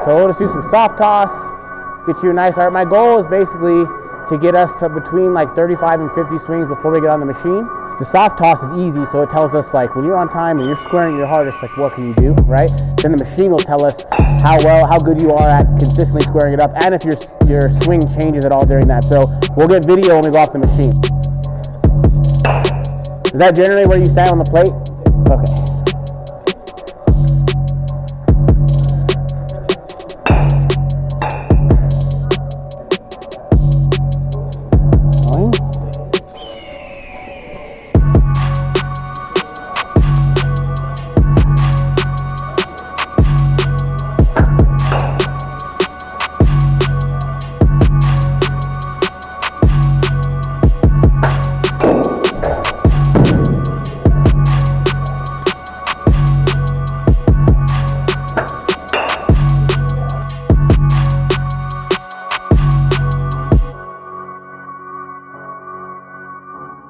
So we'll just do some soft toss, get you a nice arc. My goal is basically to get us to between like 35 and 50 swings before we get on the machine. The soft toss is easy, so it tells us like when you're on time and you're squaring your hardest, like what can you do, right? Then the machine will tell us how good you are at consistently squaring it up, and if your swing changes at all during that. So we'll get video when we go off the machine. Is that generally where you stand on the plate? Okay.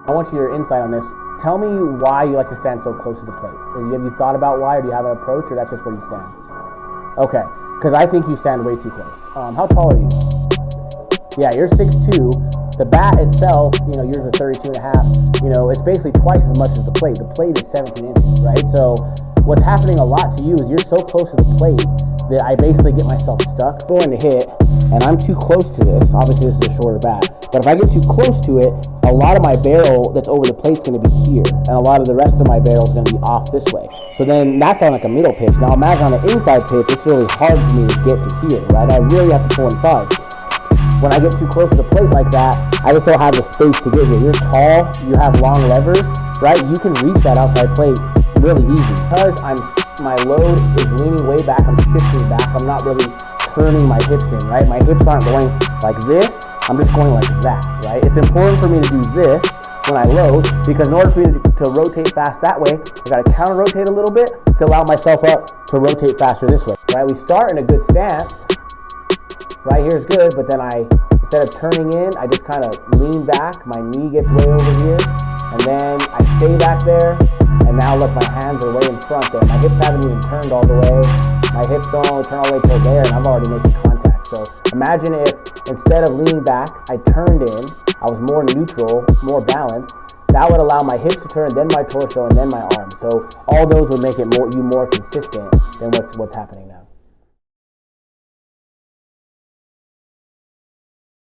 I want your insight on this. Tell me why you like to stand so close to the plate. Have you thought about why, or do you have an approach, or that's just where you stand? Okay, because I think you stand way too close. How tall are you? Yeah, you're 6'2". The bat itself, yours is 32 and a half. It's basically twice as much as the plate. The plate is 17 inches, right? So what's happening a lot to you is you're so close to the plate that I basically get myself stuck going to hit, and I'm too close to this. Obviously, this is a shorter bat. But if I get too close to it, a lot of my barrel that's over the plate is going to be here, and a lot of the rest of my barrel is going to be off this way. So then that's on like a middle pitch. Now imagine on an inside pitch, it's really hard for me to get to here, right? I really have to pull inside. When I get too close to the plate like that, I just don't have the space to get here. You're tall, you have long levers, right? You can reach that outside plate really easy. Because my load is leaning way back, I'm shifting back, I'm not really turning my hips in, right? My hips aren't going like this, I'm just going like that, right? It's important for me to do this when I load, because in order for me to rotate fast that way, I gotta counter rotate a little bit to allow myself up to rotate faster this way, right? We start in a good stance, right here is good, but then instead of turning in, I just kind of lean back, my knee gets way over here, and then I stay back there, and now look, my hands are way in front there. My hips haven't even turned all the way. My hips don't only turn all the way till there, and I'm already making contact. So imagine if instead of leaning back, I turned in, I was more neutral, more balanced. That would allow my hips to turn, then my torso, and then my arms. So all those would make it more consistent than what's happening now.